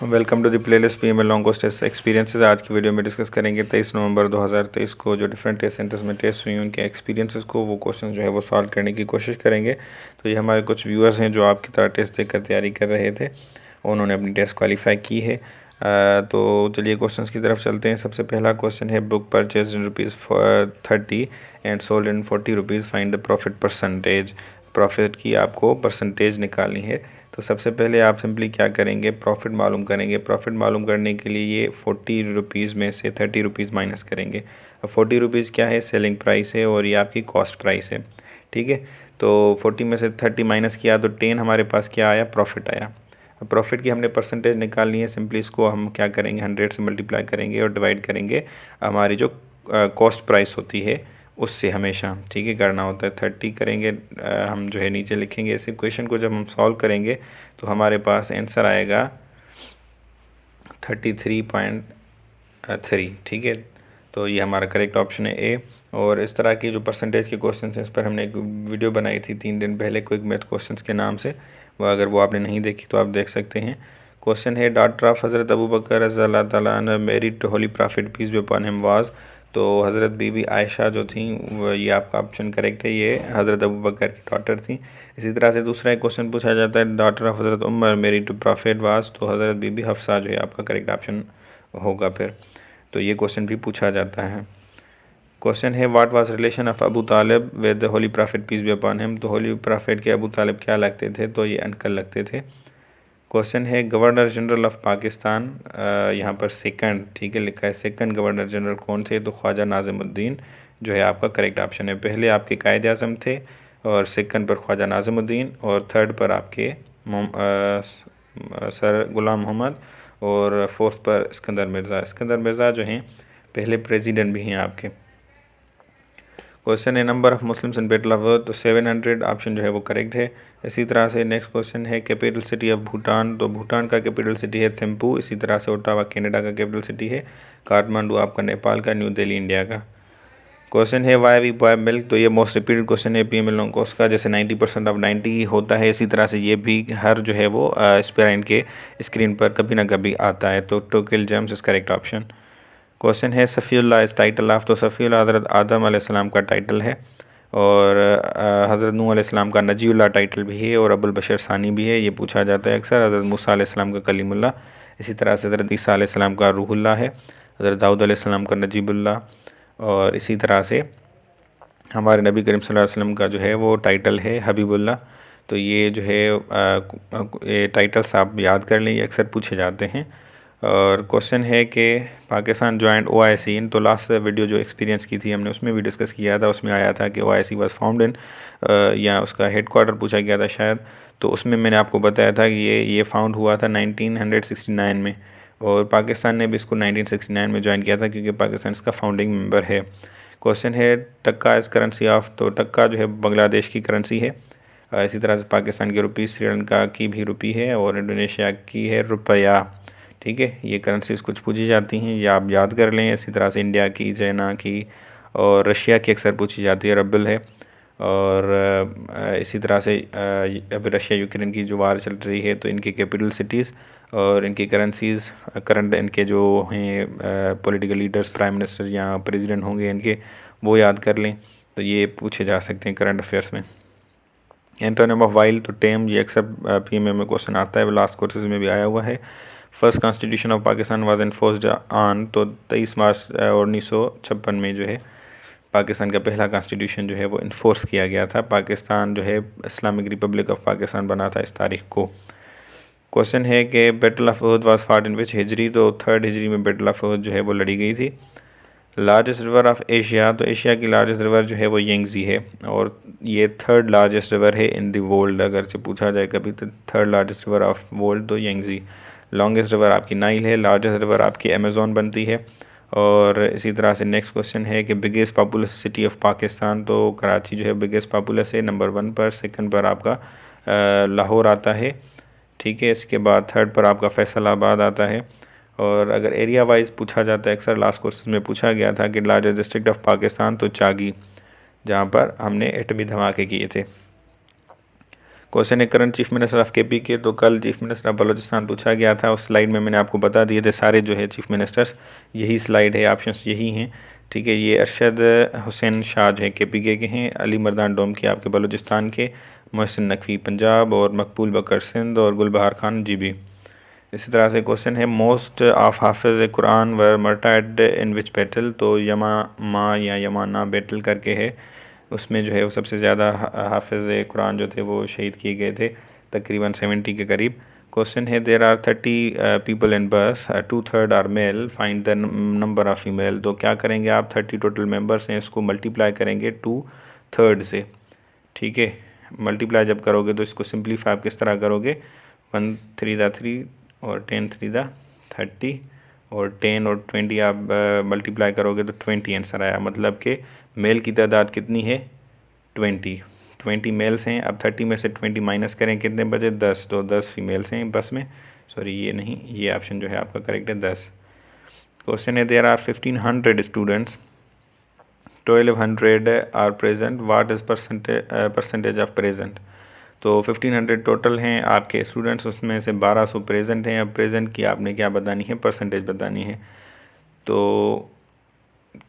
Welcome to the playlist PML long course test experiences. आज की video में discuss करेंगे 23 नवंबर 2023 को जो डिफरेंट टेस्ट सेंटर्स में टेस्ट हुई उनके एक्सपीरियंसेस को, वो क्वेश्चन जो है वो सॉल्व करने की कोशिश करेंगे। तो ये हमारे कुछ व्यूअर्स हैं जो आपकी तरह टेस्ट देकर तैयारी कर रहे थे, उन्होंने अपनी टेस्ट क्वालिफाई की है। तो चलिए क्वेश्चंस की तरफ चलते हैं। सबसे पहला क्वेश्चन है, book purchase in ₹30 and sold in ₹40, find the profit percentage. Profit की आपको परसेंटेज निकालनी है। तो सबसे पहले आप सिंपली क्या करेंगे, प्रॉफिट मालूम करेंगे। प्रॉफिट मालूम करने के लिए ये ₹40 में से ₹30 माइनस करेंगे। अब ₹40 क्या है, सेलिंग प्राइस है और ये आपकी कॉस्ट प्राइस है। ठीक है, तो 40 में से 30 माइनस किया तो 10 हमारे पास क्या आया, प्रॉफिट आया। अब प्रॉफिट की हमने परसेंटेज निकालनी है। सिंपली इसको हम क्या करेंगे, 100 से मल्टीप्लाई करेंगे और डिवाइड करेंगे हमारी जो कॉस्ट प्राइस होती है उससे हमेशा। ठीक है, करना होता है 30 करेंगे, हम जो है नीचे लिखेंगे। इस इक्वेशन को जब हम सॉल्व करेंगे तो हमारे पास आंसर आएगा 33.3। ठीक है, तो ये हमारा करेक्ट ऑप्शन है ए। और इस तरह की जो परसेंटेज के क्वेश्चन हैं, इस पर हमने एक वीडियो बनाई थी 3 दिन पहले, क्विक मैथ क्वेश्चंस के नाम से। वह अगर वो आपने नहीं देखी तो आप देख सकते हैं। क्वेश्चन है, डॉटर ऑफ हज़रत अबू बकर रज़ियल्लाहु ताला अन्हु married to holy prophet peace be upon him was. तो हज़रत बीबी आयशा जो थी, ये आपका ऑप्शन करेक्ट है, ये हज़रत अबू बकर की डॉटर थी। इसी तरह से दूसरा एक क्वेश्चन पूछा जाता है, डॉटर ऑफ हज़रत Umar married to prophet was. तो हज़रत बीबी हफ्सा जो है आपका करेक्ट ऑप्शन होगा फिर। तो ये क्वेश्चन भी पूछा जाता है। क्वेश्चन है, what was relation of Abu Talib with holy prophet peace be upon him. तो होली प्रॉफिट के अबू तालिब क्या लगते थे, तो ये अंकल लगते थे। क्वेश्चन है, गवर्नर जनरल ऑफ पाकिस्तान, यहाँ पर सेकंड, ठीक है, लिखा है सेकंड गवर्नर जनरल कौन थे, तो ख्वाजा नाज़िमुद्दीन जो है आपका करेक्ट ऑप्शन है। पहले आपके कायद आज़म थे और सेकंड पर ख्वाजा नाज़िमुद्दीन और थर्ड पर आपके सर गुलाम मोहम्मद और फोर्थ पर सिकंदर मिर्ज़ा। सिकंदर मिर्ज़ा जो हैं पहले प्रेसिडेंट भी हैं आपके। क्वेश्चन है, number of Muslims in battle of Uhud. तो 700 ऑप्शन जो है वो करेक्ट है। इसी तरह से नेक्स्ट क्वेश्चन है, कैपिटल सिटी ऑफ भूटान। तो भूटान का कैपिटल सिटी है थिम्पू। इसी तरह से ओटावा कनाडा का कैपिटल सिटी है। काठमांडू आपका नेपाल का, न्यू दिल्ली इंडिया का। क्वेश्चन है, वाई वी बॉय मिल्क। तो ये मोस्ट रिपीटेड क्वेश्चन है पीएमएल लॉन्ग कोर्स का। जैसे 90% ऑफ 90 होता है, इसी तरह से ये भी हर जो है वो एस्पिरेंट के स्क्रीन पर कभी ना कभी आता है। तो to kill James is correct option. Question है, सफ़ीउल्लाह इस टाइटल ऑफ। तो सफ़ीउल्लाह हज़रत आदम अलैहिस्सलाम का टाइटल है और हज़रत नूह अलैहिस्सलाम का नजीउल्लाह टाइटल भी है और अबुल बशर सानी भी है। ये पूछा जाता है अक्सर। हज़रत मूसा अलैहिस्सलाम का कलीमुल्लाह, इसी तरह से हज़रत ईसा अलैहिस्सलाम का रूहुल्लाह है, हज़रत दाऊद अलैहिस्सलाम का नजीबुल्लाह, और इसी तरह से हमारे नबी करीम सल्लल्लाहु अलैहि वसल्लम का जो है वो टाइटल है हबीबुल्लाह। तो ये जो है ये टाइटल्स आप याद कर लें, ये अक्सर पूछे जाते हैं। और क्वेश्चन है कि पाकिस्तान जॉइंट OIC। तो लास्ट वीडियो जो एक्सपीरियंस की थी हमने, उसमें भी डिस्कस किया था। उसमें आया था कि OIC वाज फाउंड इन, या उसका हेड क्वार्टर पूछा गया था शायद। तो उसमें मैंने आपको बताया था कि ये फाउंड हुआ था 1969 में, और पाकिस्तान ने भी इसको 1969 में ज्वाइन किया था क्योंकि पाकिस्तान इसका फाउंडिंग मेंबर है। क्वेश्चन है, टक्का इज़ करेंसी ऑफ। तो टक्का जो है बांग्लादेश की करेंसी है। इसी तरह से पाकिस्तान की रुपी, श्रीलंका की भी रुपी है और इंडोनेशिया की है रुपया। ठीक है, ये करेंसीज कुछ पूछी जाती हैं, ये आप याद कर लें। इसी तरह से इंडिया की, चाइना की और रशिया की अक्सर पूछी जाती है, रबल है। और इसी तरह से अभी रशिया यूक्रेन की जो वार चल रही है, तो इनकी कैपिटल सिटीज़ और इनकी करेंसीज़, करंट इनके जो हैं पॉलिटिकल लीडर्स, प्राइम मिनिस्टर या प्रेसिडेंट होंगे इनके, वो याद कर लें। तो ये पूछे जा सकते हैं करंट अफेयर्स में। Antonym of wild. तो टेम, ये अक्सर PMA में क्वेश्चन आता है, लास्ट कोर्सेज में भी आया हुआ है। First constitution of Pakistan was enforced on. तो 23 मार्च 1956 में जो है पाकिस्तान का पहला कॉन्स्टिट्यूशन जो है वो इन्फोर्स किया गया था। पाकिस्तान जो है इस्लामिक रिपब्लिक ऑफ पाकिस्तान बना था इस तारीख को। क्वेश्चन है कि बैटल ऑफ उहद वाज फाउट इन विच हिजरी। तो 3rd हिजरी में बैटल ऑफ उहद जो है वो लड़ी गई थी। Largest river of Asia. तो एशिया की लार्जेस्ट रिवर जो है वो यंगज़ी है और ये 3rd लार्जेस्ट रिवर है इन द वर्ल्ड। अगर से पूछा जाए कभी तो 3rd largest river of world तो यंगज़ी। लॉन्गेस्ट रिवर आपकी नाइल है। लार्जेस्ट रिवर आपकी अमेज़ॉन बनती है। और इसी तरह से नेक्स्ट क्वेश्चन है कि biggest populace city of Pakistan. तो कराची जो है बिगेस्ट पॉपुलस है, नंबर 1 पर। सेकंड पर आपका लाहौर आता है। ठीक है, इसके बाद 3rd पर आपका फैसलाबाद आता है। और अगर एरिया वाइज पूछा जाता है, अक्सर लास्ट कोर्सेज में पूछा गया था कि लार्जेस्ट डिस्ट्रिक्ट ऑफ पाकिस्तान, तो चागी, जहाँ पर हमने एटमी धमाके किए थे। क्वेश्चन है current chief minister of KP के। तो कल चीफ मिनिस्टर ऑफ बलूचिस्तान पूछा गया था, उस स्लाइड में मैंने आपको बता दिए थे सारे जो है चीफ मिनिस्टर्स, यही स्लाइड है, ऑप्शंस यही हैं, ठीक है। ये अरशद हुसैन शाह जो है केपी के हैं, अली मर्दान डोमकी आपके बलूचिस्तान के, मोहसिन नकवी पंजाब, और मकबूल बकर सिंध, और गुलबहार खान जीबी। इसी तरह से क्वेश्चन है most of hafiz Quran were martyred in which battle. तो यमामा या यमाना बैटल करके है, उसमें जो है वो सबसे ज़्यादा हाफिज कुरान जो थे वो शहीद किए गए थे, तकरीबन 70 के करीब। क्वेश्चन है there are 30 people in bus, 2/3 are male, find the number of female. तो क्या करेंगे आप, 30 टोटल मेंबर्स हैं, इसको मल्टीप्लाई करेंगे 2/3 से, ठीक है। मल्टीप्लाई जब करोगे तो इसको सिंप्लीफाई आप किस तरह करोगे, 1 3 3 और 10 3 30, और 10 और 20 आप मल्टीप्लाई करोगे तो 20 आंसर आया। मतलब कि मेल की तादाद कितनी है, 20 मेल्स हैं। अब 30 में से 20 माइनस करें, कितने बचे, 10। तो 10 फीमेल्स हैं बस में, सॉरी ये नहीं, ये ऑप्शन जो है आपका करेक्ट है 10। क्वेश्चन है there are 1500 students, 1200 are present, what is percentage of present. तो 1500 टोटल हैं आपके स्टूडेंट्स, उसमें से 1200 प्रेजेंट हैं। अब प्रेजेंट की आपने क्या बतानी है, परसेंटेज बतानी है। तो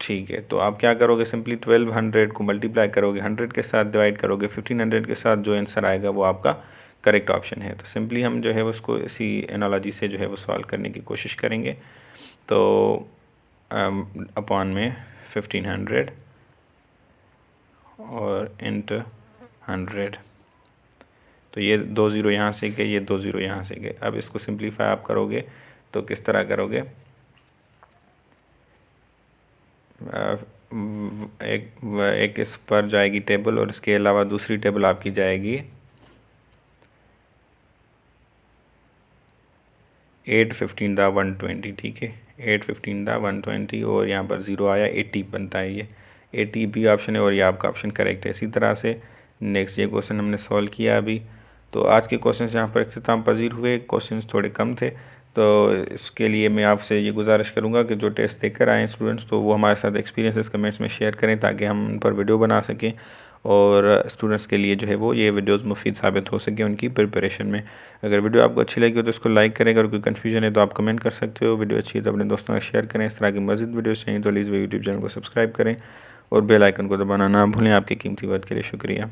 ठीक है, तो आप क्या करोगे, सिंपली 1200 को मल्टीप्लाई करोगे, 100 के साथ डिवाइड करोगे, 1500 के साथ जो आंसर आएगा वो आपका करेक्ट ऑप्शन है। तो सिंपली हम जो है उसको इसी एनालॉजी से जो है वो सॉल्व करने की कोशिश करेंगे। तो अपॉन में 1500 और इंटू 100, तो ये 2 ज़ीरो यहाँ से गए, ये 2 ज़ीरो यहाँ से गए। अब इसको सिंप्लीफाई आप करोगे तो किस तरह करोगे, एक इस पर जाएगी टेबल, और इसके अलावा दूसरी टेबल आपकी जाएगी 8 15 दा 120, ठीक है, 8 15 दा 120, और यहाँ पर ज़ीरो आया, 80 बनता है, ये 80 भी ऑप्शन है और ये आपका ऑप्शन करेक्ट है। इसी तरह से नेक्स्ट ये क्वेश्चन हमने सॉल्व किया अभी। तो आज के क्वेश्चंस यहाँ पर इख्तिताम पजीर हुए, क्वेश्चंस थोड़े कम थे, तो इसके लिए मैं आपसे ये गुजारिश करूँगा कि जो टेस्ट देकर आए स्टूडेंट्स, तो वो हमारे साथ एक्सपीरियंसेस कमेंट्स में शेयर करें, ताकि हम उन पर वीडियो बना सकें, और स्टूडेंट्स के लिए जो है वो ये वीडियोस मुफीद साबित हो सके उनकी प्रिपरेशन में। अगर वीडियो आपको अच्छी लगी हो तो इसको लाइक करें, अगर कोई कन्फ्यूजन है तो आप कमेंट कर सकते हो। वीडियो अच्छी है तो अपने दोस्तों का शेयर करें। इस तरह की मज़ीद वीडियोस चाहिए तो प्लीज़ यूट्यूब चैनल को सब्सक्राइब करें और बेल आइकन को दबाना ना भूलें। आपके कीमती वक्त के लिए शुक्रिया।